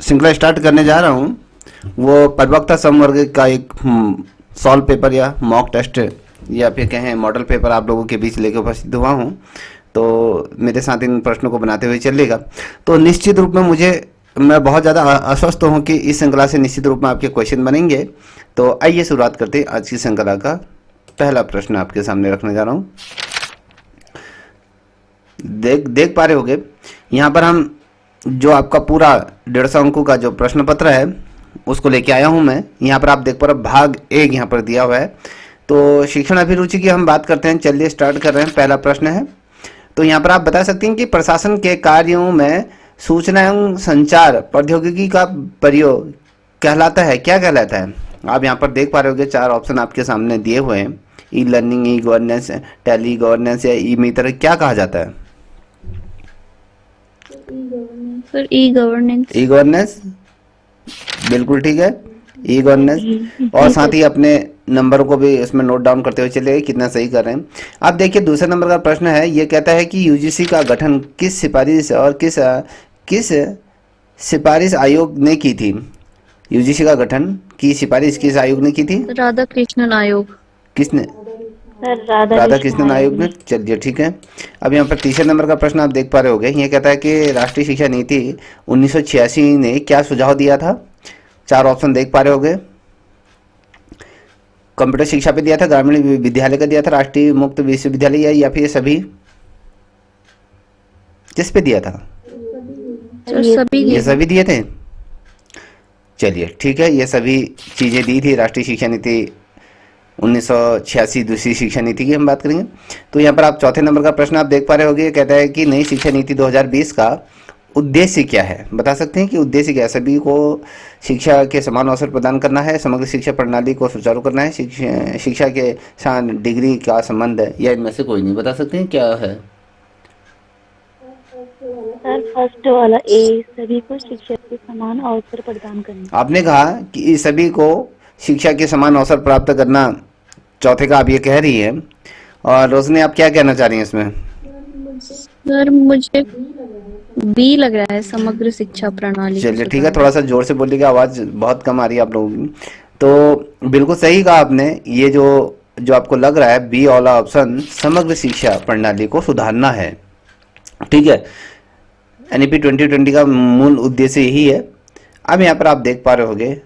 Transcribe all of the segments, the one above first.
श्रृंखला स्टार्ट करने जा रहा हूँ वो प्रवक्ता संवर्ग का एक सॉल्व पेपर या मॉक टेस्ट या फिर कहें मॉडल पेपर आप लोगों के बीच लेकर उपस्थित हुआ हूँ। तो मेरे साथ इन प्रश्नों को बनाते हुए चलेगा। तो निश्चित रूप में मैं बहुत ज़्यादा आश्वस्त हूँ कि इस श्रृंखला से निश्चित रूप में आपके क्वेश्चन बनेंगे। तो आइए शुरुआत करते हैं आज की श्रृंखला का। पहला प्रश्न आपके सामने रखने जा रहा हूँ। देख पा रहे होगे यहाँ पर हम जो आपका पूरा 150 अंकों का जो प्रश्न पत्र है उसको लेके आया हूँ मैं। यहाँ पर आप देख पा रहे भाग 1 यहाँ पर दिया हुआ है। तो शिक्षण अभिरुचि की हम बात करते हैं। चलिए स्टार्ट कर रहे हैं। पहला प्रश्न है, तो यहाँ पर आप बता सकते हैं कि प्रशासन के कार्यों में सूचना एवं संचार प्रौद्योगिकी का प्रयोग कहलाता है, क्या कहलाता है? आप यहाँ पर देख पा रहे होगे 4 ऑप्शन आपके सामने दिए हुए हैं। E learning, e governance, tele governance या ई मीटर, क्या कहा जाता है? Sir e governance. E governance बिल्कुल ठीक है, ई गवर्नेंस। और साथ ही अपने नंबर को भी इसमें नोट डाउन करते हुए चलिए कितना सही कर रहे हैं। आप देखिए दूसरे नंबर का प्रश्न है, ये कहता है कि यूजीसी का गठन किस सिफारिश और किस सिफारिश आयोग ने की थी? यूजीसी का गठन की सिफारिश किस आयोग ने की थी? राधा कृष्णन आयोग। किसने? राधा कृष्णन आयोग ने। चलिए ठीक है। अब यहाँ पर तीसरे नंबर का प्रश्न आप देख पा रहे होगे। ये कहता है कि राष्ट्रीय शिक्षा नीति 1986 ने क्या सुझाव दिया था? 4 ऑप्शन देख पा रहे होगे। कंप्यूटर शिक्षा पे दिया था, ग्रामीण विद्यालय का दिया था, राष्ट्रीय मुक्त विश्वविद्यालय या फिर सभी? किस पे दिया था? ये सभी दिए थे। चलिए ठीक है, ये सभी चीजें दी थी। राष्ट्रीय शिक्षा नीति 1986 दूसरी शिक्षा नीति की हम बात करेंगे। तो यहाँ पर आप चौथे नंबर का प्रश्न आप देख पा रहे होगे। कहता है कि नई शिक्षा नीति 2020 का उद्देश्य क्या है? बता सकते हैं कि उद्देश्य क्या है? सभी को शिक्षा के समान अवसर प्रदान करना है, समग्र शिक्षा प्रणाली को सुचारू करना है, शिक्षा के साथ डिग्री का संबंध है, या इनमें से कोई नहीं? बता सकते हैं क्या है? सर फर्स्ट वाला ए, सभी को शिक्षा के समान अवसर प्रदान करना। आपने कहा कि सभी को शिक्षा के समान अवसर प्राप्त करना, चौथे का आप ये कह रही है। और रोशनी आप क्या कहना चाह रही हैं इसमें? सर मुझे बी लग रहा है, समग्र शिक्षा प्रणाली। चलिए ठीक है, थोड़ा सा जोर से बोलिएगा, आवाज बहुत कम आ रही है आप लोगों की। तो बिल्कुल सही कहा आपने। ये जो आपको लग रहा है बी वाला ऑप्शन, समग्र शिक्षा प्रणाली को सुधारना है। ठीक है, एनईपी 2020 का मूल उद्देश्य यही है। अब यहाँ पर आप देख पा रहे होगे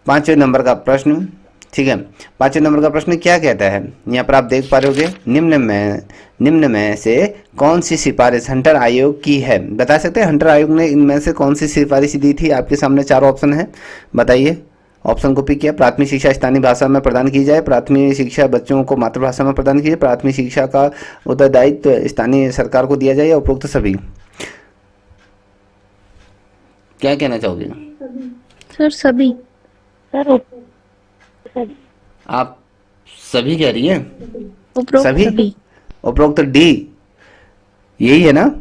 5वें नंबर का प्रश्न। ठीक है, 5वें नंबर का प्रश्न क्या कहता है? यहाँ पर आप देख पा रहे होगे, निम्न में से कौन सी सिफारिश हंटर आयोग की है? बता सकते हैं हंटर आयोग ने इनमें से कौन सी सिफारिश दी थी? आपके सामने 4 ऑप्शन है, बताइए। ऑप्शन को पिक किया। प्राथमिक शिक्षा स्थानीय भाषा में प्रदान की जाए, प्राथमिक शिक्षा बच्चों को मातृभाषा में प्रदान की जाए, प्राथमिक शिक्षा का उत्तरदायित्व स्थानीय सरकार को दिया जाए, उपरोक्त सभी। क्या कहना चाहोगे? सर सभी। सर आप सभी कह रही हैं? उपरोक्त सभी। उपरोक्त डी यही है ना?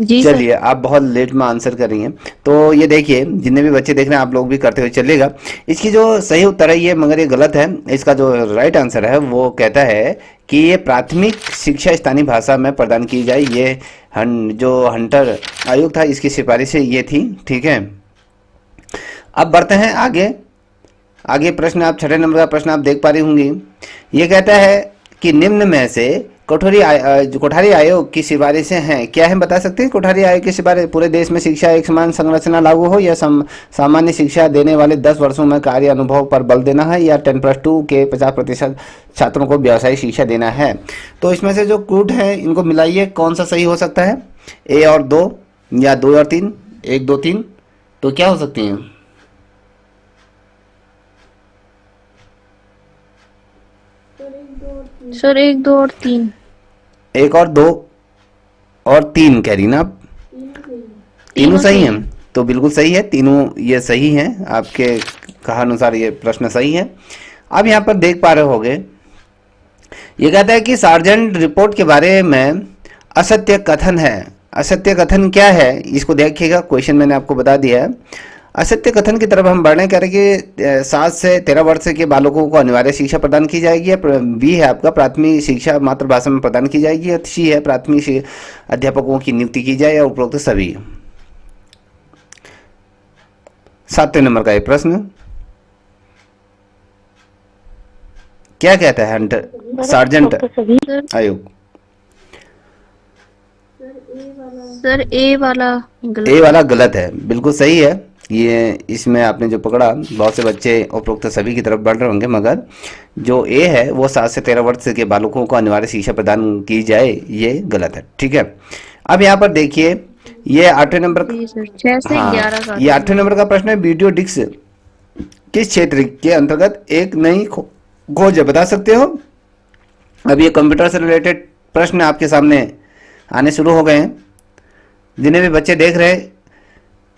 जी चलिए, आप बहुत लेट में आंसर कर रही हैं। तो ये देखिए, जितने भी बच्चे देख रहे हैं आप लोग भी करते हुए चलेगा। इसकी जो सही उत्तर है ये, मगर ये गलत है। इसका जो राइट आंसर है वो कहता है कि ये प्राथमिक शिक्षा स्थानीय भाषा में प्रदान की जाए। ये जो हंटर आयोग था इसकी सिफारिश ये थी। ठीक है, अब बढ़ते हैं आगे प्रश्न। आप 6वें नंबर का प्रश्न आप देख पा रही होंगी। ये कहता है कि निम्न में से कोठारी आयोग की सिफारिशें हैं, क्या है? बता सकते हैं कोठारी आयोग की सिफारिश? पूरे देश में शिक्षा एक समान संरचना लागू हो, या सामान्य शिक्षा देने वाले 10 वर्षों में कार्य अनुभव पर बल देना है, या 10+2 के 50% छात्रों को व्यावसायिक शिक्षा देना है। तो इसमें से जो कूट है इनको मिलाइए, कौन सा सही हो सकता है? ए और 2, या 2 और 3? 1, 2, 3 तो क्या हो सकती हैं? सर 1, 2 और 3। 1 और 2 और 3 कह रही ना आप? तीनों सही हैं। तो बिल्कुल सही है, तीनों ये सही हैं। आपके कहा अनुसार ये प्रश्न सही है। अब यहाँ पर देख पा रहे होगे, ये कहता है कि सार्जेंट रिपोर्ट के बारे में असत्य कथन है। असत्य कथन क्या है इसको देखिएगा, क्वेश्चन मैंने आपको बता दिया है। असत्य कथन की तरफ हम बढ़ने करेंगे कि 7 से 13 वर्ष के बालकों को अनिवार्य शिक्षा प्रदान की जाएगी। बी है आपका प्राथमिक शिक्षा मातृभाषा में प्रदान की जाएगी। और सी है प्राथमिक अध्यापकों की नियुक्ति की जाए और उपरोक्त सभी। 7वें नंबर का एक प्रश्न क्या कहता है हंटर सार्जेंट उपरोक्त सभी आयोग? सर ए वाला गलत। ए वाला गलत है, बिल्कुल सही है। ये इसमें आपने जो पकड़ा, बहुत से बच्चे उपरोक्त सभी की तरफ बढ़ रहे होंगे, मगर जो ए है वो 7 से 13 वर्ष के बालकों को अनिवार्य शिक्षा प्रदान की जाए, ये गलत है। ठीक है, अब यहाँ पर देखिए ये 8वें नंबर जी सर 6 से 11 का। ये 8वें नंबर का प्रश्न है। वीडियो डिस्क किस क्षेत्र के अंतर्गत एक नई खोज है, बता सकते हो? अब ये कंप्यूटर से रिलेटेड प्रश्न आपके सामने आने शुरू हो गए हैं। जिन्हें भी बच्चे देख रहे हैं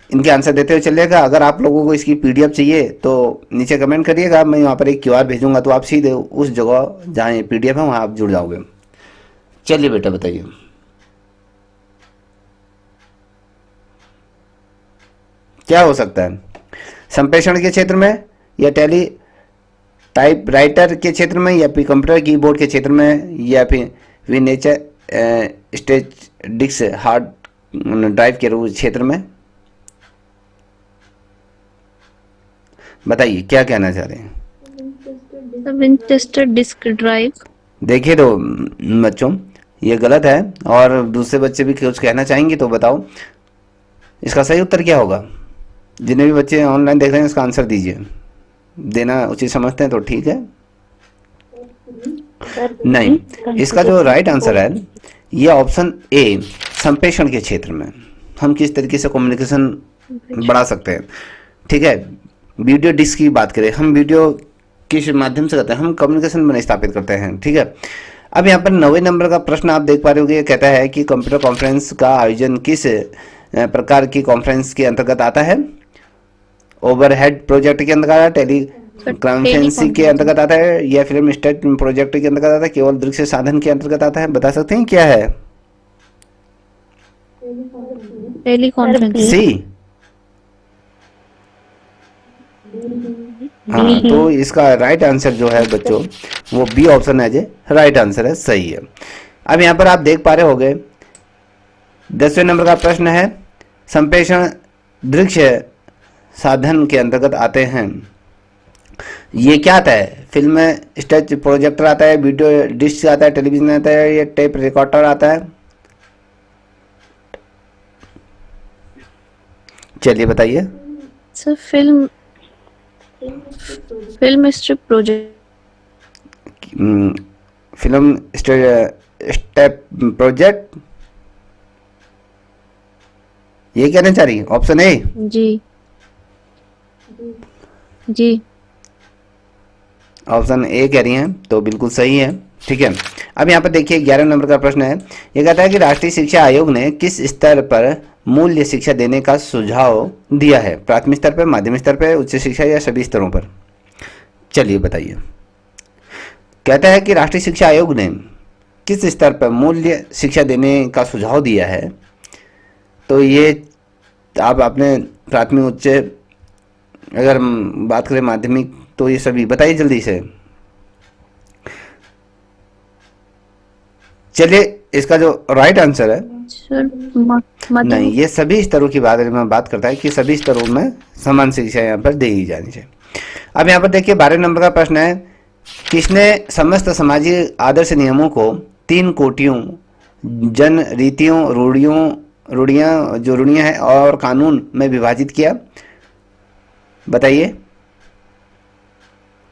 इनके आंसर देते हुए चलिएगा। अगर आप लोगों को इसकी पीडीएफ चाहिए तो नीचे कमेंट करिएगा, मैं वहाँ पर एक क्यूआर भेजूंगा, तो आप सीधे उस जगह जहाँ ये पीडीएफ है वहाँ आप जुड़ जाओगे। चलिए बेटा बताइए। क्या हो सकता है? संप्रेषण के क्षेत्र में, या टेली टाइप राइटर के क्षेत्र में, या फिर कंप्यूटर कीबोर्ड के क्षेत्र में, या फिर विनेचर स्टेज डिस्क हार्ड ड्राइव के क्षेत्र में? बताइए क्या कहना चाह रहे हैं। Winchester disk drive. देखिए तो बच्चों ये गलत है, और दूसरे बच्चे भी कुछ कहना चाहेंगे तो बताओ इसका सही उत्तर क्या होगा। जितने भी बच्चे ऑनलाइन देख रहे हैं इसका आंसर दीजिए। देना उचित समझते हैं तो ठीक है, नहीं। इसका जो राइट आंसर है ये ऑप्शन ए, संप्रेषण के क्षेत्र में हम किस तरीके से कम्युनिकेशन बढ़ा सकते हैं। ठीक है, वीडियो डिस्क की बात करें, हम वीडियो किस माध्यम से करते हैं, हम कम्युनिकेशन में स्थापित करते हैं। ठीक है, अब यहाँ पर 9वें नंबर का प्रश्न आप देख पा रहे होंगे, कहता है कि कंप्यूटर कॉन्फ्रेंस का आयोजन किस प्रकार की कॉन्फ्रेंस के अंतर्गत आता है? ओवरहेड प्रोजेक्ट के अंतर्गत आता है, टेली कॉन्फ्रेंसिंग के अंतर्गत आता है, या फिल्म स्टेट प्रोजेक्ट के अंतर्गत आता है, केवल दृश्य साधन के अंतर्गत आता है? बता सकते हैं क्या है? Teleconferencing. सी। हाँ, तो इसका राइट आंसर जो है बच्चों वो बी ऑप्शन है, जे राइट आंसर है, सही है। अब यहाँ पर आप देख पा रहे होंगे 10वें नंबर का प्रश्न है, संप्रेषण दृश्य साधन के अंतर्गत आते हैं। ये क्या आता है? फिल्म स्टेज प्रोजेक्टर आता है, वीडियो डिस्क आता है, टेलीविजन आता है, या टेप रिकॉर्डर आता है? चलिए बताइए। Sir film strip project. Film step project, ये कहना चाह रही है option A? Ji ji option A कह रही हैं, तो बिल्कुल सही है। ठीक है, अब यहाँ पर देखिए 11 नंबर का प्रश्न है। ये कहता है कि राष्ट्रीय शिक्षा आयोग ने किस स्तर पर मूल्य शिक्षा देने का सुझाव दिया है? प्राथमिक स्तर पर, माध्यमिक स्तर पर, उच्च शिक्षा, या सभी स्तरों पर? चलिए बताइए। कहता है कि राष्ट्रीय शिक्षा आयोग ने किस स्तर पर मूल्य शिक्षा देने का सुझाव दिया है, तो ये आप अपने प्राथमिक, उच्च, अगर हम बात करें माध्यमिक, तो ये सभी बताइए जल्दी से। चलिए इसका जो राइट आंसर है, सर नहीं, ये सभी स्तरों की बात में बात करता है कि सभी स्तरों में समान शिक्षा यहाँ पर दी जानी चाहिए। अब यहाँ पर देखिए 12 नंबर का प्रश्न है, किसने समस्त सामाजिक आदर्श नियमों को 3 कोटियों जन रीतियों, रूढ़ियाँ जो रूढ़ियाँ हैं और कानून में विभाजित किया? बताइए।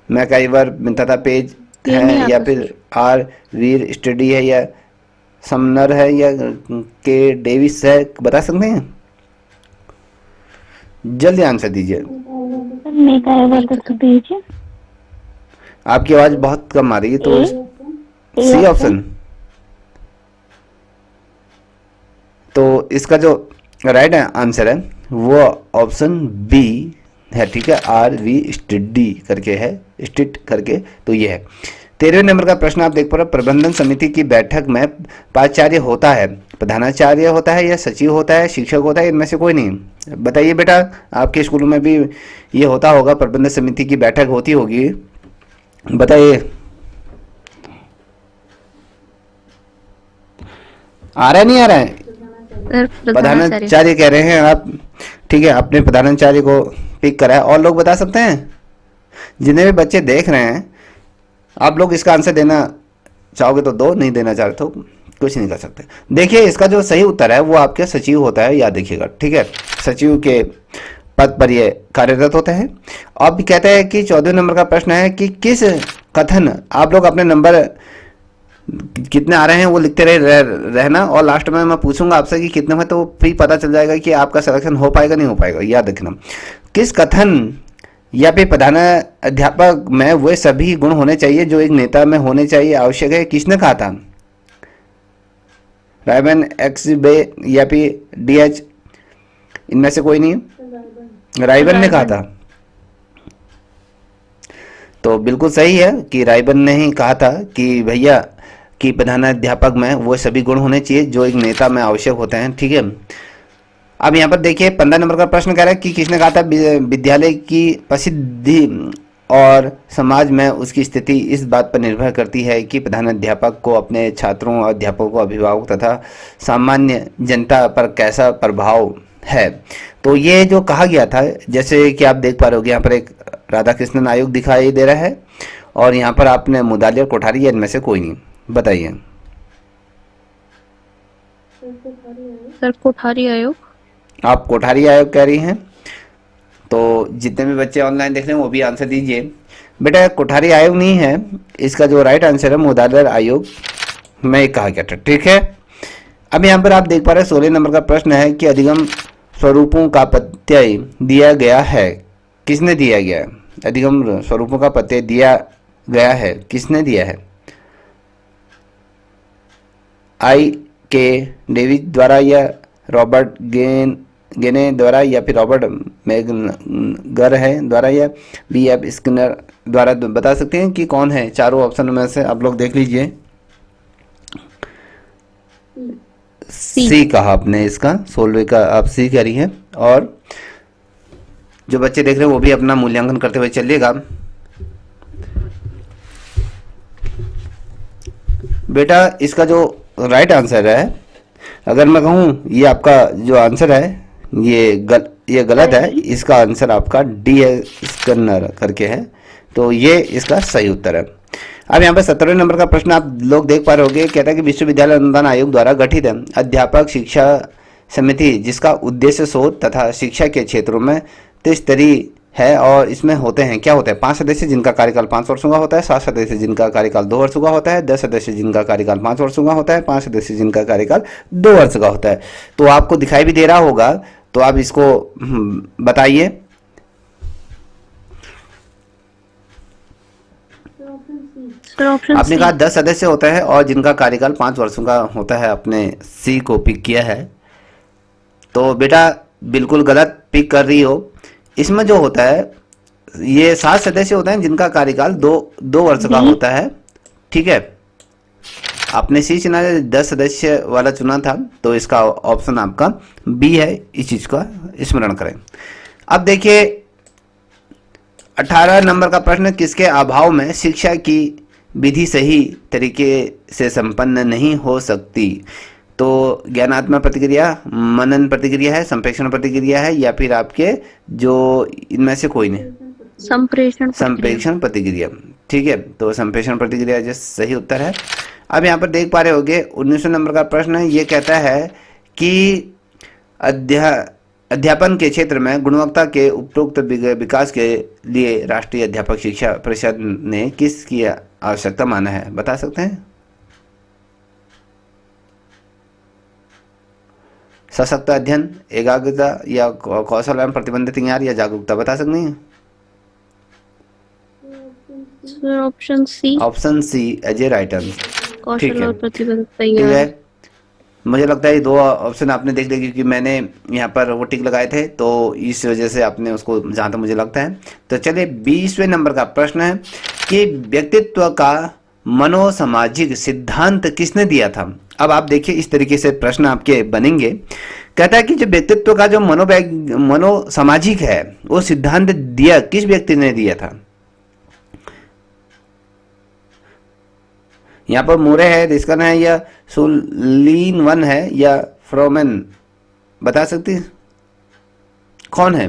मैकाइवर तथा पेज है, या फिर आर वीर स्टडी है, या समनर है, या के डेविस है? बता सकते हैं? जल्दी आंसर दीजिए। आपकी आवाज बहुत कम आ रही है, तो सी ऑप्शन। तो इसका जो राइट आंसर है वो ऑप्शन बी है। ठीक है, आर वी स्टडी करके है, स्टिट करके, तो ये है। 13वें नंबर का प्रश्न आप देख पा रहे हो, प्रबंधन समिति की बैठक में प्राचार्य होता है, प्रधानाचार्य होता है या सचिव होता है, शिक्षक होता है, इनमें से कोई नहीं। बताइए बेटा, आपके स्कूलों में भी ये होता होगा, प्रबंधन समिति की बैठक होती होगी, बताइए। आ रहा है नहीं आ रहा है? सर प्रधानाचार्य। प्रधानाचार्य कह रहे हैं आप, ठीक है, आपने प्रधानाचार्य को पिक करा है। और लोग बता सकते हैं? जितने भी बच्चे देख रहे हैं, आप लोग इसका आंसर देना चाहोगे तो दो, नहीं देना चाहते तो कुछ नहीं कर सकते। देखिए, इसका जो सही उत्तर है वो आपके सचिव होता है, याद रखिएगा, ठीक है। सचिव के पद पर ये कार्यरत होते हैं। अब कहते हैं कि 14वें नंबर का प्रश्न है कि किस कथन, आप लोग अपने नंबर कितने आ रहे हैं वो लिखते रहना, और लास्ट में मैं पूछूंगा आपसे कि कितने में, तो फिर पता चल जाएगा कि आपका सिलेक्शन हो पाएगा नहीं हो पाएगा, याद रखना। किस कथन या फिर प्रधान अध्यापक में वे सभी गुण होने चाहिए जो एक नेता में होने चाहिए, आवश्यक है, किसने कहा था? रायबन, एक्स बे या फिर डीएच, इनमें से कोई नहीं? रायबन ने कहा था। तो बिल्कुल सही है कि रायबन ने ही कहा था कि भैया कि प्रधानाध्यापक में वो सभी गुण होने चाहिए जो एक नेता में आवश्यक होते हैं, ठीक है। अब यहाँ पर देखिए 15 नंबर का प्रश्न कह रहा है कि किसने कहा था विद्यालय की प्रसिद्धि और समाज में उसकी स्थिति इस बात पर निर्भर करती है कि प्रधानाध्यापक को अपने छात्रों, अध्यापकों, अभिभावक तथा सामान्य जनता पर कैसा प्रभाव है। तो ये जो कहा गया था, जैसे कि आप देख पा रहे हो, यहाँ पर एक राधा कृष्णन आयोग दिखाई दे रहा है और यहाँ पर आपने मुदाली और कोठारी, इनमें से कोई नहीं। बताइए। सर कोठारी आयोग। आप कोठारी आयोग कह रही हैं, तो जितने भी बच्चे ऑनलाइन देख रहे हैं वो भी आंसर दीजिए। बेटा कोठारी आयोग नहीं है, इसका जो राइट आंसर है मुदालिर आयोग में कहा गया था, ठीक है। अब यहाँ पर आप देख पा रहे हैं 16 नंबर का प्रश्न है कि अधिगम स्वरूपों का प्रत्यय दिया गया है, किसने दिया गया है? अधिगम स्वरूपों का प्रत्यय दिया गया है, किसने दिया है? आई के डेविस द्वारा या रॉबर्ट गेने द्वारा या फिर रॉबर्ट मैगनगर है द्वारा या बी एफ स्किनर द्वारा? बता सकते हैं कि कौन है? चारों ऑप्शन में से आप लोग देख लीजिए। सी कहा आपने, इसका 16वें का आप सी कह रही हैं। और जो बच्चे देख रहे हैं वो भी अपना मूल्यांकन करते हुए चलिएगा। बेटा इसका जो राइट आंसर है, अगर मैं कहूँ ये आपका जो आंसर है ये गलत है, इसका आंसर आपका डी है, स्कन्नर करके है, तो ये इसका सही उत्तर है। अब यहाँ पर 17वें नंबर का प्रश्न आप लोग देख पा रहे होंगे, कहता है कि विश्वविद्यालय अनुदान आयोग द्वारा गठित है अध्यापक शिक्षा समिति जिसका उद्देश्य शोध तथा शिक्षा के क्षेत्रों में त्रिस्तरीय है, और इसमें होते हैं, क्या होते हैं? 5 सदस्य जिनका कार्यकाल 5 वर्षों का होता है, 7 सदस्य जिनका कार्यकाल 2 वर्षों का होता है, 10 सदस्य जिनका कार्यकाल 5 वर्षों का होता है, 5 सदस्य जिनका कार्यकाल 2 वर्ष का होता है। तो आपको दिखाई भी दे रहा होगा, तो आप इसको बताइए। आपने कहा 10 सदस्य होता है और जिनका कार्यकाल 5 वर्षों का होता है, आपने सी को पिक किया है। तो बेटा बिल्कुल गलत पिक कर रही हो। इसमें जो होता है ये 7 सदस्य होते हैं जिनका कार्यकाल 2 वर्ष का होता है, ठीक है। आपने सी चुना, 10 सदस्य वाला चुना था, तो इसका ऑप्शन आपका बी है, इस चीज का स्मरण करें। अब देखिए 18 नंबर का प्रश्न, किसके अभाव में शिक्षा की विधि सही तरीके से संपन्न नहीं हो सकती? तो ज्ञानात्मक प्रतिक्रिया, मनन प्रतिक्रिया है, संप्रेषण प्रतिक्रिया है, या फिर आपके जो इनमें से कोई नहीं? संप्रेषण प्रतिक्रिया, ठीक है। तो संप्रेषण प्रतिक्रिया जो सही उत्तर है। अब यहाँ पर देख पा रहे होंगे 19वें नंबर का प्रश्न है, ये कहता है कि अध्यापन के क्षेत्र में गुणवत्ता के उपरोक्त विकास के लिए राष्ट्रीय अध्यापक शिक्षा परिषद ने किसकी आवश्यकता माना है? बता सकते हैं? सशक्त अध्ययन, एकाग्रता, या कौशल एवं प्रतिबंध तैयार, या जागरूकता? बता सकते हैं? Option C. Option C as a right answer, कौशल और प्रतिबंध ठीक तैयार। है। मुझे लगता है ये 2 ऑप्शन आपने देख लिया, क्योंकि मैंने यहाँ पर वो टिक लगाए थे, तो इस वजह से आपने उसको, जहाँ तक मुझे लगता है। तो चलिए 20वें नंबर का प्रश्न है कि व्यक्तित्व का मनोसामाजिक सिद्धांत किसने दिया था? अब आप देखिए इस तरीके से प्रश्न आपके बनेंगे। कहता है कि जो व्यक्तित्व का जो मनोसामाजिक है वो सिद्धांत दिया किस व्यक्ति ने दिया था? यहाँ पर मोरे है, रिस्कन है या सुलीन वन है या फ्रोमेन, बता सकती है कौन है?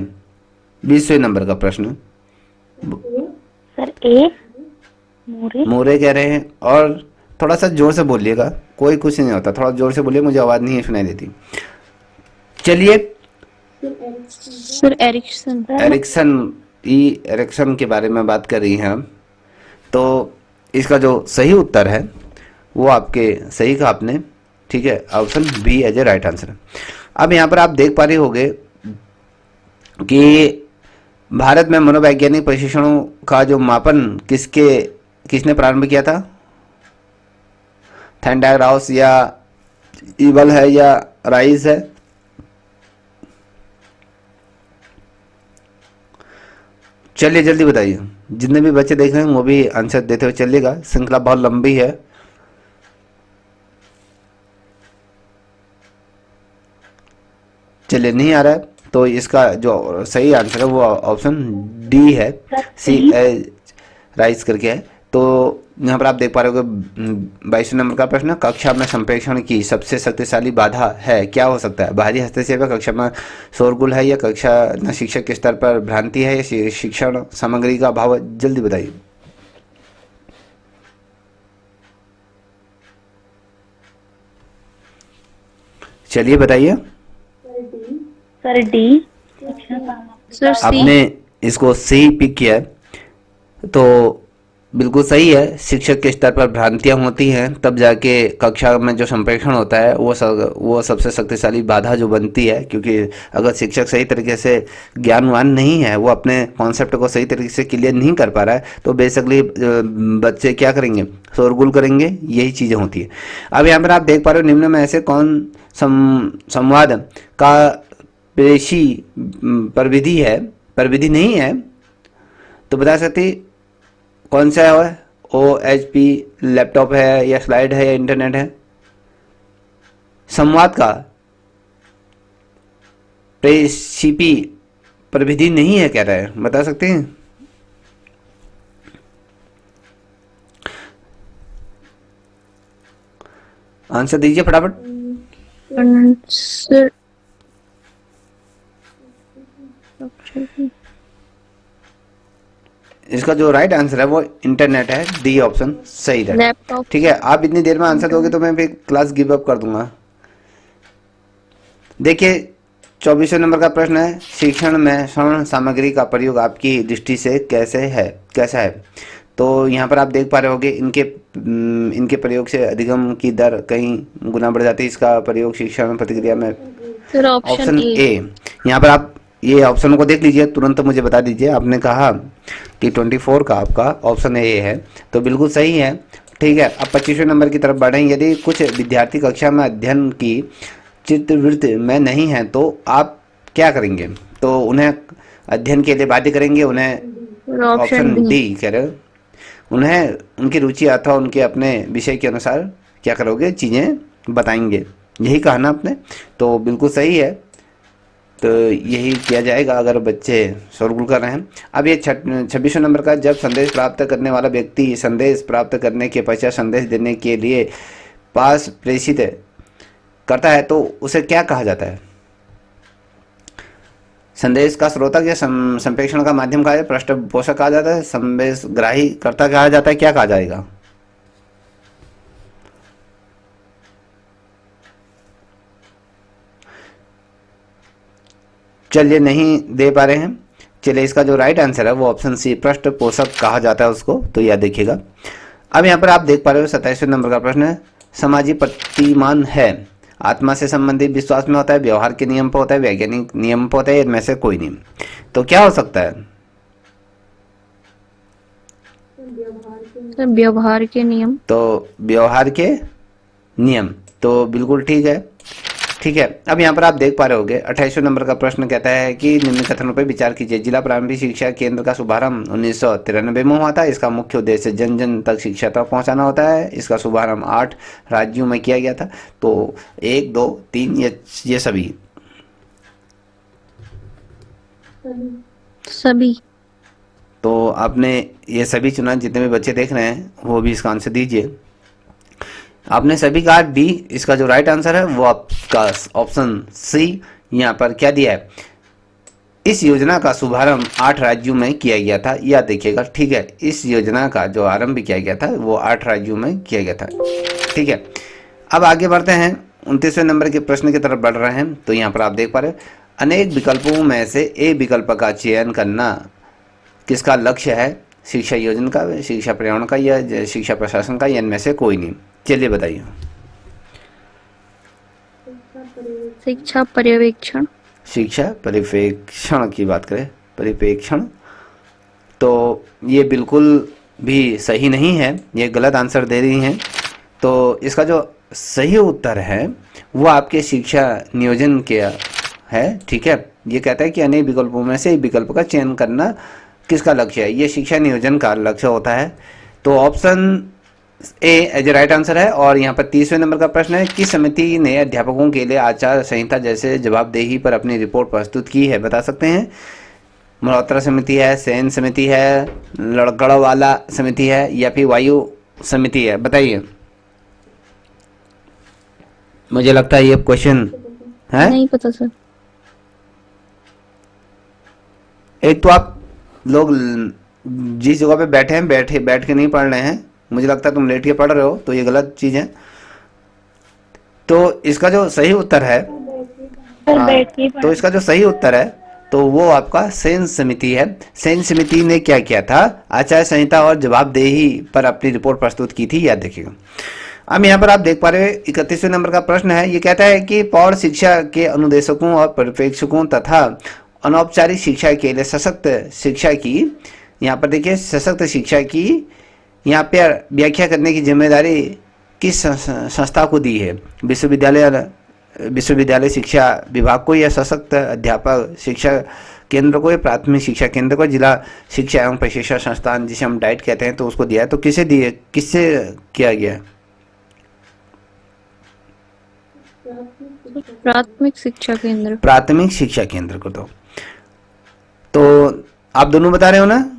20वें नंबर का प्रश्न। सर ए मोरे। मोरे कह रहे हैं, और थोड़ा सा जोर से बोलिएगा, कोई कुछ नहीं होता, थोड़ा जोर से बोलिए, मुझे आवाज नहीं सुनाई देती। चलिए, सर एरिक्सन। एरिक्सन, एरिक्सन के बारे में बात कर रही हैं हम। तो इसका जो सही उत्तर है वो आपके सही कहा आपने, ठीक है, option B as a right answer है। अब यहाँ पर आप देख पा रहे होंगे कि भारत में मनोवैज्ञानिक प्रशिक्षणों का जो मापन किसने प्रारंभ किया था? थैंडाराउस या ईबल है या राइस है? चलिए जल्दी बताइए, जितने भी बच्चे देख रहे हैं वो भी आंसर देते हुए चलिएगा, श्रृंखला बहुत लंबी है। चलिए, नहीं आ रहा है तो इसका जो सही आंसर है वो ऑप्शन डी है, सी राइस करके है। तो यहाँ पर आप देख पा रहे हो 22वें नंबर का प्रश्न, कक्षा में संप्रेषण की सबसे शक्तिशाली बाधा है, क्या हो सकता है? बाहरी हस्तक्षेप है, कक्षा में शोरगुल है, या कक्षा न शिक्षक के स्तर पर भ्रांति है, या शिक्षण सामग्री का अभाव है? जल्दी बताइए। चलिए बताइए। Sir D. सर सी। आपने इसको सही पिक किया है, तो बिल्कुल सही है। शिक्षक के स्तर पर भ्रांतियां होती हैं, तब जाके कक्षा में जो संप्रेषण होता है वो सबसे शक्तिशाली बाधा जो बनती है, क्योंकि अगर शिक्षक सही तरीके से ज्ञानवान नहीं है, वो अपने कॉन्सेप्ट को सही तरीके से क्लियर नहीं कर पा रहा है, तो बेसिकली बच्चे क्या करेंगे? शोरगुल करेंगे, यही चीज़ें होती है। अब यहाँ पर आप देख पा रहे हो, निम्न में ऐसे कौन संवाद का पेशी प्रविधि नहीं है, तो बता सकती कौन सा है? OHP लैपटॉप है या स्लाइड है या इंटरनेट है? संवाद का पेशिपी प्रविधि नहीं है कह रहा है, बता सकते हैं? आंसर दीजिए फटाफट। सर इसका जो राइट आंसर है वो इंटरनेट है, डी ऑप्शन सही है। लैपटॉप। ठीक है, आप इतनी देर में आंसर दोगे तो मैं फिर क्लास गिव अप कर दूंगा। देखिए 24वें नंबर का प्रश्न है, शिक्षण में श्रवण सामग्री का प्रयोग आपकी दृष्टि से कैसा है? तो यहाँ पर आप देख पा रहे होंगे इनके प्रयोग से अधिगम की दर कई गुना बढ़ जाती है। इसका प्रयोग शिक्षण प्रतिक्रिया में सर ऑप्शन ए। यहाँ पर आप ये ऑप्शन को देख लीजिए, तुरंत मुझे बता दीजिए। आपने कहा कि 24 का आपका ऑप्शन ए है, तो बिल्कुल सही है। ठीक है, अब 25वें नंबर की तरफ बढ़ें। यदि कुछ विद्यार्थी कक्षा में अध्ययन की चित्तवृत्ति में नहीं है तो आप क्या करेंगे? तो उन्हें अध्ययन के लिए बाध्य करेंगे, उन्हें ऑप्शन डी कह रहे हो, उन्हें उनकी रुचि अथवा उनके अपने विषय के अनुसार क्या करोगे? चीज़ें बताएंगे, यही कहा ना आपने, तो बिल्कुल सही है। तो यही किया जाएगा अगर बच्चे शोरगुल कर रहे हैं। अब ये 26वें नंबर का, जब संदेश प्राप्त करने वाला व्यक्ति संदेश प्राप्त करने के पश्चात संदेश देने के लिए पास प्रेषित करता है तो उसे क्या कहा जाता है? संदेश का स्रोतक या संप्रेषण का माध्यम कहा जाता है, पृष्ठपोषक कहा जाता है, संदेश ग्राही कर्ता कहा जाता है, क्या कहा जाएगा? चलिए नहीं दे पा रहे हैं। चलिए इसका जो राइट आंसर है वो ऑप्शन सी, पृष्ठपोषक कहा जाता है उसको, तो याद देखिएगा। अब यहाँ पर आप देख पा रहे हो 27वें नंबर का प्रश्न है, सामाजिक प्रतिमान है, आत्मा से संबंधित विश्वास में होता है, व्यवहार के नियम पर होता है, वैज्ञानिक नियम पर होता है, इनमें से कोई नहीं, तो क्या हो सकता है? व्यवहार के नियम। तो व्यवहार के नियम, तो बिल्कुल ठीक है। ठीक है। अब यहाँ पर आप देख पा रहे होगे 28वें नंबर का प्रश्न कहता है कि निम्न कथनों पर विचार कीजिए। जिला प्रारंभिक शिक्षा केंद्र का शुभारंभ 1993 में हुआ था। इसका मुख्य उद्देश्य जन जन तक शिक्षा तक पहुंचाना होता है। इसका शुभारंभ 8 राज्यों में किया गया था। तो 1 2 3 ये सभी सभी। तो आपने ये सभी चुना। जितने भी बच्चे देख रहे हैं वो भी इसका आंसर दीजिए। आपने सभी कहा डी। इसका जो राइट आंसर है वो आपका ऑप्शन सी यहाँ पर क्या दिया है, इस योजना का शुभारंभ 8 राज्यों में किया गया था। याद देखिएगा, ठीक है। इस योजना का जो आरंभ किया गया था वो 8 राज्यों में किया गया था, ठीक है। अब आगे बढ़ते हैं, 29वें नंबर के प्रश्न की तरफ बढ़ रहे हैं। तो यहाँ पर आप देख पा रहे हैं, अनेक विकल्पों में से ए विकल्प का चयन करना किसका लक्ष्य है? शिक्षा योजना का, शिक्षा पर्यावरण का या शिक्षा प्रशासन का, या इनमें से कोई नहीं? चलिए बताइए। शिक्षा पर्यवेक्षण। शिक्षा परिप्रेक्षण की बात करें, परिप्रेक्षण, तो ये बिल्कुल भी सही नहीं है, ये गलत आंसर दे रही हैं। तो इसका जो सही उत्तर है वो आपके शिक्षा नियोजन के है, ठीक है। ये कहता है कि अनेक विकल्पों में से एक विकल्प का चयन करना किसका लक्ष्य है? ये शिक्षा नियोजन का लक्ष्य होता है। तो option A as right answer है। और यहाँ पर 30वें नंबर का प्रश्न है, किस समिति ने अध्यापकों के लिए आचार संहिता जैसे जवाबदेही पर अपनी रिपोर्ट प्रस्तुत की है? बता सकते हैं। मल्होत्रा समिति है, सेन समिति है, लड़गड़वाला समिति है, या फिर वायु समिति है? बताइए। मुझे लगता है ये क्वेश्चन है, नहीं पता सर। एक तो आप लोग जिस जगह पे बैठे हैं बैठ के नहीं पढ़ रहे हैं, मुझे लगता है तुम लेट के पढ़ रहे हो, तो ये गलत चीज़ है। तो इसका जो सही उत्तर है, तो इसका जो सही उत्तर है तो वो आपका सेन समिति है। सेन समिति ने क्या किया था? आचार संहिता और जवाबदेही पर अपनी रिपोर्ट प्रस्तुत की थी, याद रखिएगा। अब यहाँ पर आप देख पा रहे हो 31वें नंबर का प्रश्न है। ये कहता है कि प्रौढ़ शिक्षा के अनुदेशकों और परिप्रेक्षकों तथा अनौपचारिक शिक्षा के लिए सशक्त शिक्षा की, यहाँ पर देखिए सशक्त शिक्षा की यहाँ पे व्याख्या करने की जिम्मेदारी किस संस्था को दी है? विश्वविद्यालय शिक्षा विभाग को, या सशक्त अध्यापक शिक्षा केंद्र को, या प्राथमिक शिक्षा केंद्र को, जिला शिक्षा एवं प्रशिक्षण संस्थान जिसे हम डाइट कहते हैं, तो उसको दिया है। तो किसे दिए, किससे किया गया? प्राथमिक शिक्षा केंद्र। प्राथमिक शिक्षा केंद्र को। तो आप दोनों बता रहे हो ना?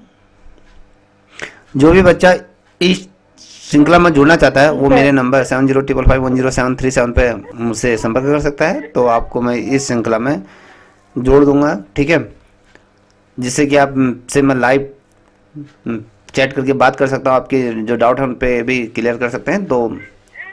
जो भी बच्चा इस श्रृंखला में जुड़ना चाहता है वो मेरे नंबर 7055107337 पे मुझसे संपर्क कर सकता है। तो आपको मैं इस श्रृंखला में जोड़ दूंगा, ठीक है, जिससे कि आप से मैं लाइव चैट करके बात कर सकता हूँ। आपके जो डाउट है उन पे भी क्लियर कर सकते हैं, तो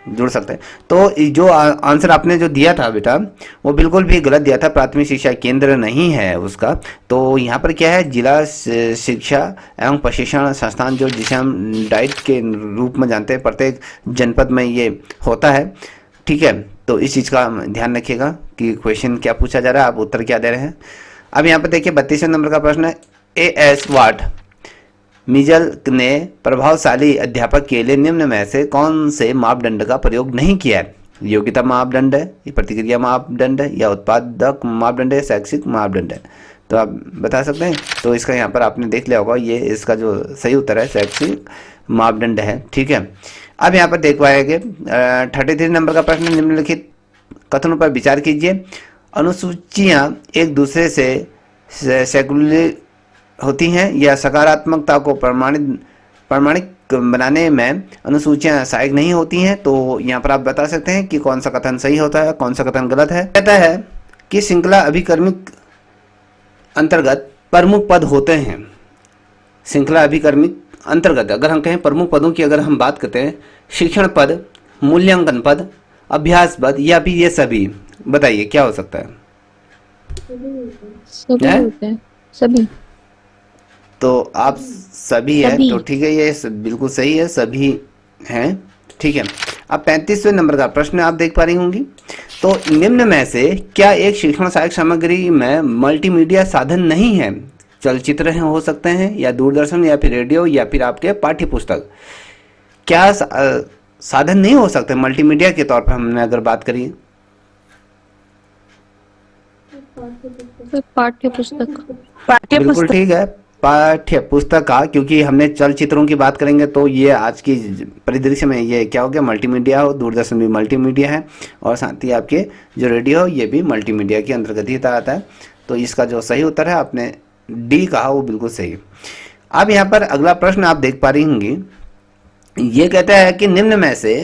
जुड़ सकते हैं। तो जो आंसर आपने जो दिया था बेटा वो बिल्कुल भी गलत दिया था, प्राथमिक शिक्षा केंद्र नहीं है उसका। तो यहाँ पर क्या है, जिला शिक्षा एवं प्रशिक्षण संस्थान, जो जिसे हम डाइट के रूप में जानते हैं, प्रत्येक जनपद में ये होता है, ठीक है। तो इस चीज़ का ध्यान रखिएगा कि क्वेश्चन क्या पूछा जा रहा है, आप उत्तर क्या दे रहे हैं। अब यहाँ पर देखिए 32वें नंबर का प्रश्न है, A.S. वाट मिजल ने प्रभावशाली अध्यापक के लिए निम्न में से कौन से मापदंड का प्रयोग नहीं किया है? योग्यता मापदंड है, प्रतिक्रिया मापदंड है, या उत्पादक मापदंड है, शैक्षिक मापदंड है? तो आप बता सकते हैं। तो इसका यहाँ पर आपने देख लिया होगा, ये इसका जो सही उत्तर है शैक्षिक मापदंड है, ठीक है। अब यहाँ पर देख पाएंगे 33 नंबर का प्रश्न, निम्नलिखित कथनों पर विचार कीजिए। अनुसूचियाँ एक दूसरे से सेकुलर होती हैं या सकारात्मकता को प्रमाणिक बनाने में अनुसूचियां सहायक नहीं होती हैं? तो यहाँ पर आप बता सकते हैं कि कौन सा कथन सही होता है, कौन सा कथन गलत है। कहता है कि श्रृंखला अभिकर्मिक अंतर्गत प्रमुख पद होते हैं। श्रृंखला अभिकर्मिक अंतर्गत अगर हम कहें प्रमुख पदों की अगर हम बात करते हैं, शिक्षण पद, मूल्यांकन पद, अभ्यास पद, या फिर ये सभी? बताइए क्या हो सकता है? सभी होते हैं, सभी। तो आप सभी है, सभी। तो ठीक है, ये बिल्कुल सही है, सभी हैं, ठीक है। अब 35वें नंबर का प्रश्न आप देख पा रही होंगी। तो निम्न में से क्या एक शिक्षण सहायक सामग्री में मल्टीमीडिया साधन नहीं है? चलचित्र हो सकते हैं, या दूरदर्शन, या फिर रेडियो, या फिर आपके पाठ्य पुस्तक। क्या साधन नहीं हो सकते मल्टीमीडिया के तौर पर हमने अगर बात करी? सर पाठ्य पुस्तक। पाठ्य बिल्कुल पुस्तक। ठीक है, पाठ्य पुस्तक का, क्योंकि हमने चलचित्रों की बात करेंगे तो ये आज की परिदृश्य में ये क्या हो गया, मल्टीमीडिया हो, दूरदर्शन भी मल्टीमीडिया है और साथ ही आपके जो रेडियो हो ये भी मल्टीमीडिया के अंतर्गत ही आता है। तो इसका जो सही उत्तर है आपने डी कहा, वो बिल्कुल सही है। अब यहाँ पर अगला प्रश्न आप देख पा रही होंगी, ये कहता है कि निम्न में से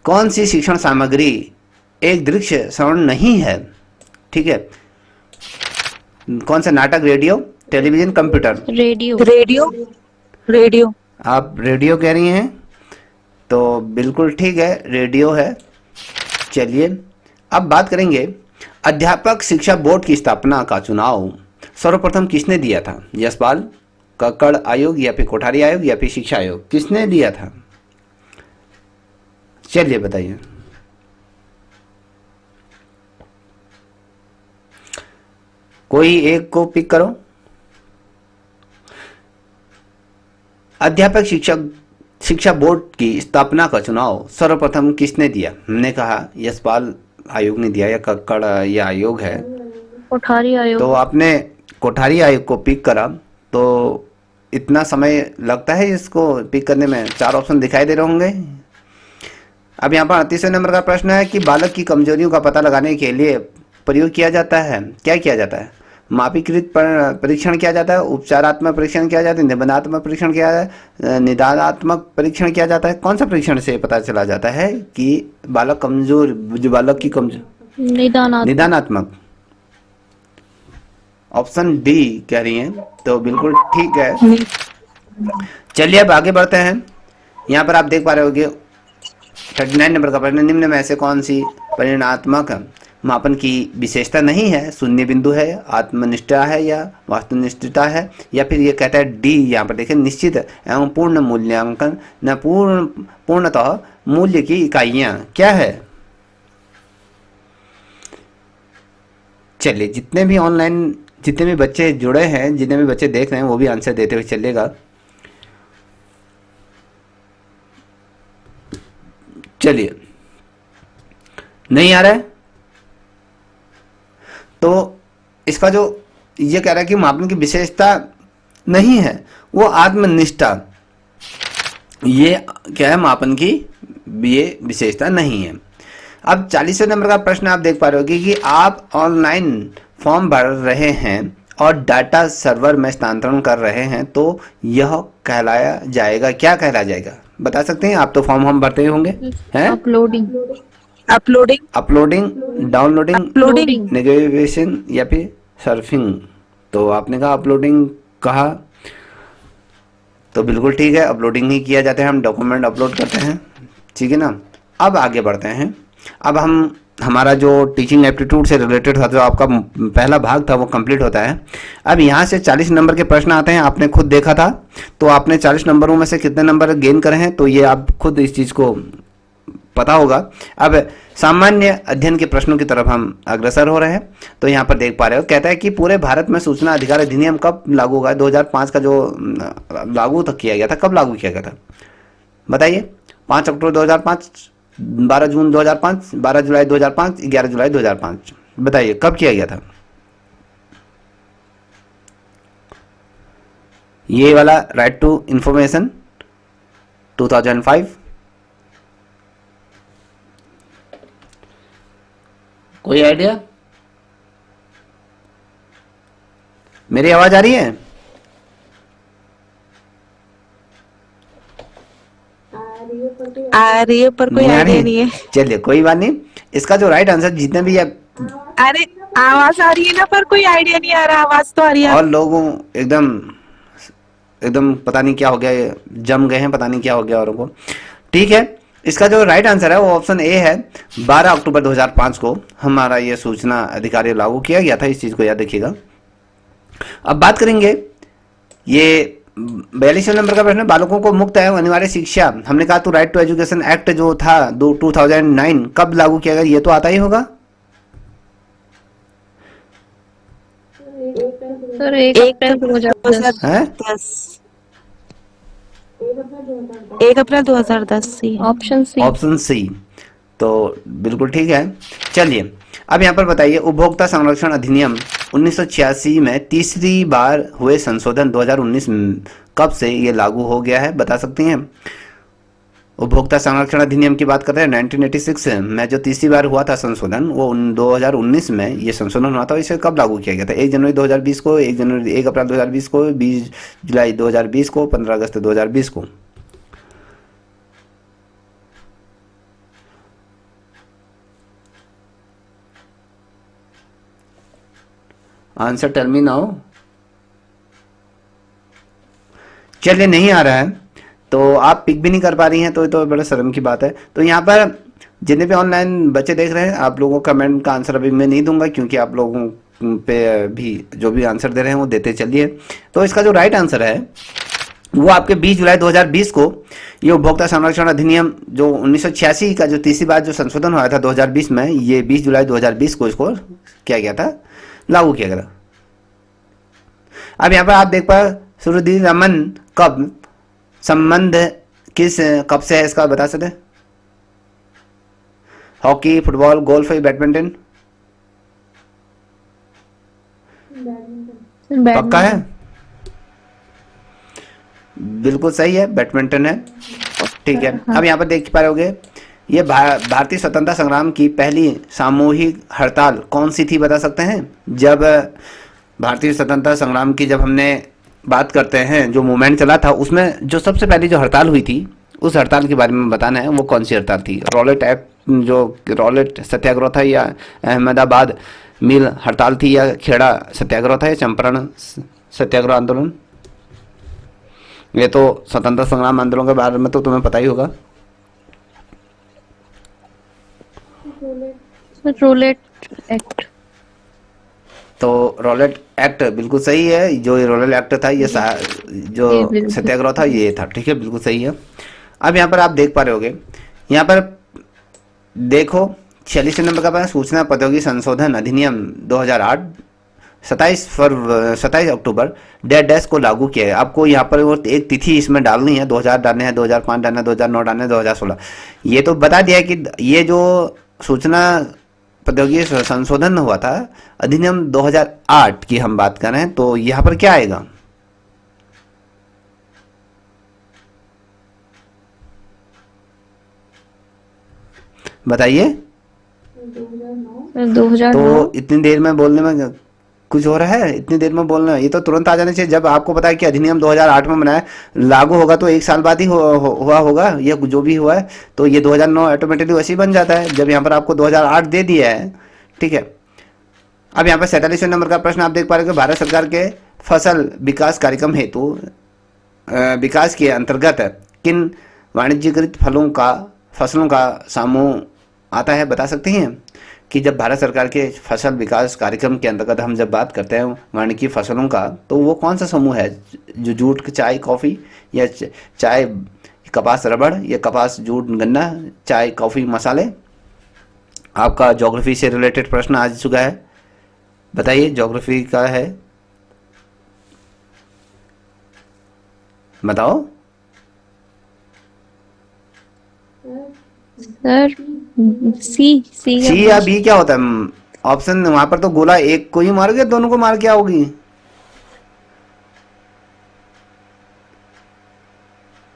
कौन सी शिक्षण सामग्री एक दृश्य श्रवण नहीं है। ठीक है, कौन सा नाटक, radio, television, computer. Radio. Radio. Radio. आप रेडियो कह रही हैं, तो बिल्कुल ठीक है, रेडियो है। चलिए अब बात करेंगे, अध्यापक शिक्षा बोर्ड की स्थापना का चुनाव सर्वप्रथम किसने दिया था। यशपाल, कक्कड़ आयोग या फिर कोठारी आयोग या फिर शिक्षा आयोग, किसने दिया था? चलिए बताइए। कोई एक को पिक करो। अध्यापक शिक्षा बोर्ड की स्थापना का चुनाव सर्वप्रथम किसने दिया? हमने कहा यशपाल आयोग ने दिया या कक्कड़ या आयोग है, कोठारी आयोग। तो आपने कोठारी आयोग को पिक करा। तो इतना समय लगता है इसको पिक करने में? 4 ऑप्शन दिखाई दे रहे होंगे। अब यहाँ पर 38वें नंबर का प्रश्न है कि बालक की कमजोरियों का पता लगाने के लिए प्रयोग किया जाता है, क्या किया जाता है? मापीकृत परीक्षण किया जाता है, उपचारात्मक परीक्षण किया जाता है, निबंधात्मक परीक्षण किया जाता है, निदानात्मक परीक्षण किया जाता है। कौन सा परीक्षण से पता चला जाता है कि बालक कमजोर, जो बालक की कमजोर? निदानात्मक। ऑप्शन डी कह रही हैं, तो बिल्कुल ठीक है। चलिए अब आगे बढ़ते हैं। यहाँ पर आप देख पा रहे होंगे 39 नंबर का प्रश्न, निम्न में से कौन सी परिमाणात्मक मापन की विशेषता नहीं है? शून्य बिंदु है, आत्मनिष्ठा है या वास्तुनिष्ठता है, या फिर ये कहता है डी, यहाँ पर देखिए निश्चित एवं पूर्ण मूल्यांकन न पूर्णतः मूल्य की इकाइयां क्या है। चलिए जितने भी ऑनलाइन, जितने भी बच्चे जुड़े हैं, जितने भी बच्चे देख रहे हैं, वो भी आंसर देते हुए चलेगा। चलिए, नहीं आ रहा है तो इसका जो ये कह रहा है कि मापन की विशेषता नहीं है, वो आत्मनिष्ठा, ये क्या है, मापन की ये विशेषता नहीं है। अब 40वें नंबर का प्रश्न आप देख पा रहे होगे कि आप ऑनलाइन फॉर्म भर रहे हैं और डाटा सर्वर में स्थानांतरण कर रहे हैं, तो यह कहलाया जाएगा, क्या कहलाया जाएगा? बता सकते हैं? आप तो फॉर्म हम भरते होंगे, हैं? Uploading. Uploading. Uploading, downloading, uploading. Navigation या फिर सर्फिंग। तो आपने कहा अपलोडिंग कहा, तो बिल्कुल ठीक है, अपलोडिंग ही किया जाता है, हम डॉक्यूमेंट अपलोड करते हैं। ठीक है ना। अब आगे बढ़ते हैं। अब हमारा जो टीचिंग एप्टीट्यूड से रिलेटेड था, जो आपका पहला भाग था, वो कंप्लीट होता है। अब यहाँ से 40 नंबर के प्रश्न आते हैं। आपने खुद देखा था, तो आपने 40 नंबरों में से कितने नंबर गेन करे हैं, तो ये आप खुद इस चीज़ को पता होगा। अब सामान्य अध्ययन के प्रश्नों की तरफ हम अग्रसर हो रहे हैं। तो यहाँ पर देख पा रहे हो, कहता है कि पूरे भारत में सूचना अधिकार अधिनियम कब लागू हुआ? 2005 का जो लागू तक किया गया था, कब लागू किया गया था बताइए? 5 अक्टूबर 2005, 12 जून 2005, 12 जुलाई 2005, 11 जुलाई 2005। बताइए कब किया गया था? ये वाला राइट टू इंफॉर्मेशन 2005। कोई आइडिया? मेरी आवाज आ रही है? आ रही है पर कोई नहीं आ आइडिया रही? नहीं है। चलिए कोई बात नहीं। इसका जो राइट आंसर जितने भी है, अरे आवाज आ रही है ना, पर कोई आइडिया नहीं आ रहा। आवाज तो आ रही है। और लोगों एकदम एकदम पता नहीं क्या हो गया, जम गए हैं, पता नहीं क्या हो गया औरों को। ठीक है, इसका जो राइट आंसर है वो ऑप्शन ए है। 12 अक्टूबर 2005 को हमारा ये सूचना अधिकार लागू किया गया था। इस चीज को याद रखिएगा। अब बात करेंगे, ये 42वें नंबर का प्रश्न, बालकों को मुक्त एवं अनिवार्य शिक्षा, हमने कहा तो राइट टू एजुकेशन एक्ट जो था 2009 कब लागू किया गया? ये तो आता ही होगा। सर 1 अप्रैल 2010। है 1 अप्रैल 2010 ऑप्शन सी। ऑप्शन सी। तो बिल्कुल ठीक है। चलिए अब यहाँ पर बताइए, उपभोक्ता संरक्षण अधिनियम 1986 में तीसरी बार हुए संशोधन 2019 कब से ये लागू हो गया है, बता सकती हैं? उपभोक्ता संरक्षण अधिनियम की बात कर रहे हैं 1986 में, जो तीसरी बार हुआ था संशोधन वो 2019 में ये संशोधन हुआ था। इसे कब लागू किया गया था? 1 जनवरी 2020 को, 1 अप्रैल 2020 को, 20 जुलाई 2020 को, 15 अगस्त 2020 को। Answer tell me now. चलिए नहीं आ रहा है तो आप पिक भी नहीं कर पा रही हैं, तो ये तो बड़ा शर्म की बात है। तो यहाँ पर जितने भी ऑनलाइन बच्चे देख रहे हैं, आप लोगों का कमेंट का आंसर अभी मैं नहीं दूंगा, क्योंकि आप लोगों पे भी जो भी आंसर दे रहे हैं वो देते चलिए। तो इसका जो राइट आंसर है वो आपके 20 जुलाई 2020 को ये उपभोक्ता संरक्षण अधिनियम जो 1986 का जो तीसरी बार जो संशोधन हुआ था 2020 में, ये 20 जुलाई 2020 को इसको किया गया था, लागू किया गया था। अब यहाँ पर आप देख पा सुरुदि रमन कब संबंध किस कब से है, इसका बता सकते? हॉकी, फुटबॉल, गोल्फ या बैडमिंटन? पक्का है? बिल्कुल सही है, बैडमिंटन है। ठीक है। अब यहाँ पर देख पा रहे होगे, ये भारतीय स्वतंत्रता संग्राम की पहली सामूहिक हड़ताल कौन सी थी, बता सकते हैं? जब भारतीय स्वतंत्रता संग्राम की जब हमने बात करते हैं, जो मूवमेंट चला था उसमें जो सबसे पहली जो हड़ताल हुई थी, उस हड़ताल के बारे में बताना है, वो कौन सी हड़ताल थी? रॉलेट एक्ट, जो रॉलेट सत्याग्रह था, या अहमदाबाद मिल हड़ताल थी, या खेड़ा सत्याग्रह था, या चंपारण सत्याग्रह आंदोलन? ये तो स्वतंत्रता संग्राम आंदोलन के बारे में तो तुम्हें पता ही होगा। Rowlatt Act. तो रॉलेट एक्ट बिल्कुल सही है। जो ये रॉलेट एक्ट था, ये जो सत्याग्रह था ये था। ठीक है, बिल्कुल सही है। अब यहाँ पर आप देख पा रहे होगे, यहाँ पर देखो 46 नंबर का पास सूचना प्रौद्योगिकी संशोधन अधिनियम 2008 27 अक्टूबर डैश को लागू किया है। आपको यहाँ पर वो एक तिथि इसमें डालनी है, 2000 डालने हैं, 2005 डालना है, 2009 डालना है, 2016। ये तो बता दिया कि ये जो सूचना प्रौद्योगिकी संशोधन हुआ था अधिनियम 2008 की हम बात कर रहे हैं, तो यहाँ पर क्या आएगा? बताइए। 2009। तो इतनी देर में बोलने में कुछ हो रहा है? इतनी देर में बोलना, ये तो तुरंत आ जाना चाहिए। जब आपको पता है कि अधिनियम 2008 में बनाया, लागू होगा तो 1 साल बाद ही हुआ होगा ये जो भी हुआ है, तो ये 2009 ऑटोमेटिकली वैसे ही बन जाता है जब यहाँ पर आपको 2008 दे दिया है। ठीक है। अब यहाँ पर 47वें नंबर का प्रश्न आप देख पा रहे हो, भारत सरकार के फसल विकास कार्यक्रम हेतु विकास के अंतर्गत किन वाणिज्यिकृत फसलों का समूह आता है, बता सकते हैं? कि जब भारत सरकार के फसल विकास कार्यक्रम के अंतर्गत हम जब बात करते हैं वाणिज्यिक फसलों का, तो वो कौन सा समूह है? जो जूट, चाय, कॉफ़ी, या चाय, कपास, रबड़, या कपास, जूट, गन्ना, चाय, कॉफ़ी, मसाले? आपका ज्योग्राफी से रिलेटेड प्रश्न आ चुका है, बताइए। ज्योग्राफी का है, बताओ। सर सी या बी क्या होता है ऑप्शन? वहां पर तो गोला एक को ही मारोगे, दोनों को मार क्या होगी?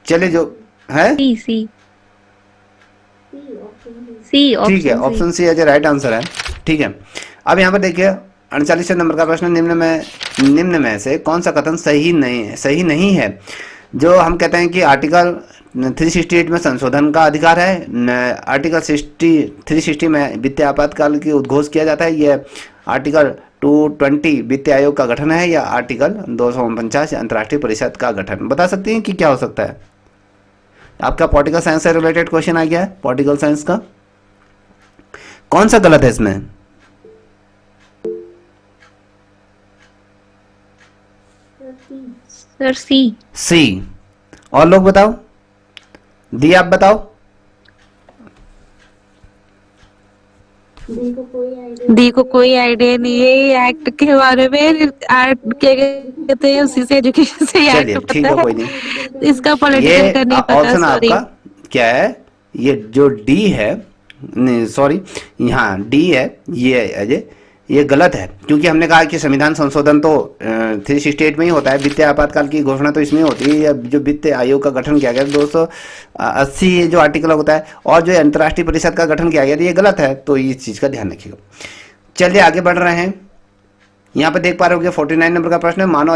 चले जो है सी ठीक है, option C as a right answer है। ठीक है। अब यहाँ पर देखिए 48 नंबर का प्रश्न, निम्न में से कौन सा कथन सही नहीं है? जो हम कहते हैं कि आर्टिकल 368 में संशोधन का अधिकार है, आर्टिकल 360 में वित्तीय आपातकाल की उद्घोष किया जाता है, यह आर्टिकल 220 वित्तीय आयोग का गठन है, या आर्टिकल 249 अंतर्राष्ट्रीय परिषद का गठन? बता सकती हैं कि क्या हो सकता है? आपका पॉलिटिकल साइंस से रिलेटेड क्वेश्चन आ गया है। पॉलिटिकल साइंस का कौन सा गलत है इसमें? सर सी। और लोग बताओ, दी आप बताओ। दी को कोई आइडिया नहीं है ये एक्ट के बारे में। आर्ट क्या कहते हैं, उसी से एजुकेशन से चलिए एक्ट ठीक पता है, कोई है। नहीं। इसका पॉलिटिकल का नहीं पता, ऑप्शन सॉरी। आपका क्या है? ये जो डी है नहीं सॉरी, यहाँ डी है, ये अजय, ये गलत है, क्योंकि हमने कहा कि संविधान संशोधन तो 368 में ही होता है, वित्तीय आपातकाल की घोषणा तो इसमें होती है, जो वित्त आयोग का गठन किया गया 280 जो आर्टिकल होता है, और जो अंतर्राष्ट्रीय परिषद का गठन किया गया, ये गलत है, तो इस चीज़ का ध्यान रखिएगा। चलिए आगे बढ़ रहे हैं। यहाँ पे देख पा रहे होंगे 49 नंबर का प्रश्न है, मानव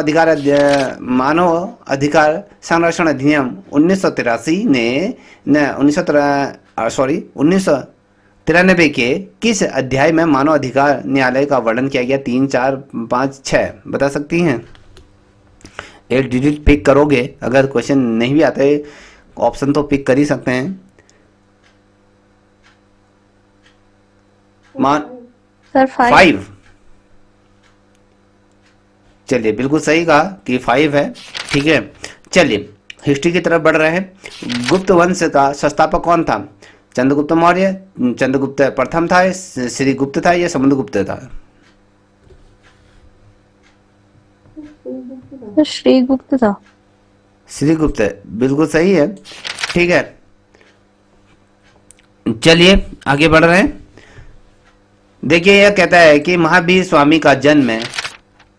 अधिकार संरक्षण अधिनियम 1983 ने 1993 के किस अध्याय में मानव अधिकार न्यायालय का वर्णन किया गया? 3, 4, 5, 6 बता सकती हैं? एक डिजिट पिक करोगे, अगर क्वेश्चन नहीं भी आते ऑप्शन तो पिक कर ही सकते हैं। सर 5। 5, चलिए बिल्कुल सही कहा कि 5 है, ठीक है। चलिए हिस्ट्री की तरफ बढ़ रहे हैं। गुप्त वंश का संस्थापक कौन था? चंद्रगुप्त मौर्य, चंद्रगुप्त प्रथम था, श्रीगुप्त था या समुद्रगुप्त था? सर श्रीगुप्त था। श्रीगुप्त बिल्कुल सही है, ठीक है। चलिए आगे बढ़ रहे हैं। देखिए यह कहता है कि महावीर स्वामी का जन्म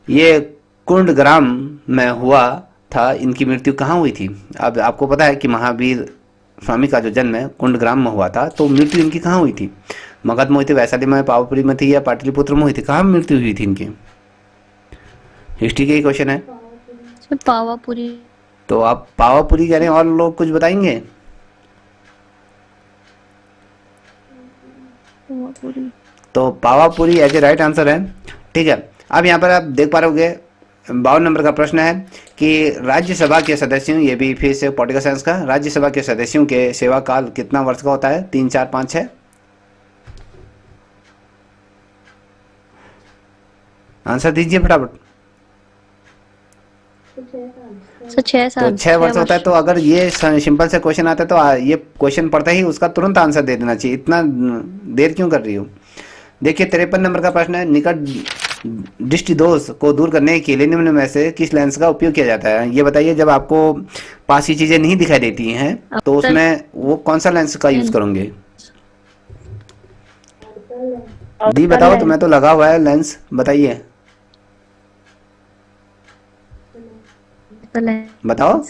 ये कुंडग्राम में हुआ था, इनकी मृत्यु कहाँ हुई थी? अब आपको पता है कि महावीर स्वामी का जो जन्म है कुंडग्राम में हुआ था, तो मृत्यु इनकी कहाँ हुई थी? मगध में हुई थी, वैशाली में, पावापुरी में थी, या पाटलिपुत्र में हुई थी? कहाँ मृत्यु हुई थी इनकी? हिस्ट्री के ही क्वेश्चन है। सर पावापुरी। तो आप पावापुरी कह रहे हैं, और लोग कुछ बताएंगे? पावापुरी। तो Pawapuri as a right answer है, ठीक है। अब यहाँ पर आप देख पा रहे होंगे 52 नंबर का प्रश्न है कि राज्यसभा के सदस्यों, ये भी फिर से पॉलिटिकल साइंस का, राज्यसभा के सदस्यों के सेवा काल कितना वर्ष का होता है? 3, 4, 5, 6? आंसर दीजिए फटाफट। सर 6 साल। तो 6 वर्ष होता है। तो अगर ये सिंपल से क्वेश्चन आता है तो ये क्वेश्चन पढ़ते ही उसका तुरंत आंसर दे देना चाहिए, इतना देर क्यों कर रही हो? देखिए 53 नंबर का प्रश्न है, निकट दृष्टि दोष को दूर करने के लिए निम्न में से किस लेंस का उपयोग किया जाता है? ये बताइए, जब आपको पास की चीजें नहीं दिखाई देती हैं तो उसमें वो कौन सा लेंस का यूज करोगे? दी बताओ, तुम्हें तो लगा हुआ है लेंस, बताइए बताओ।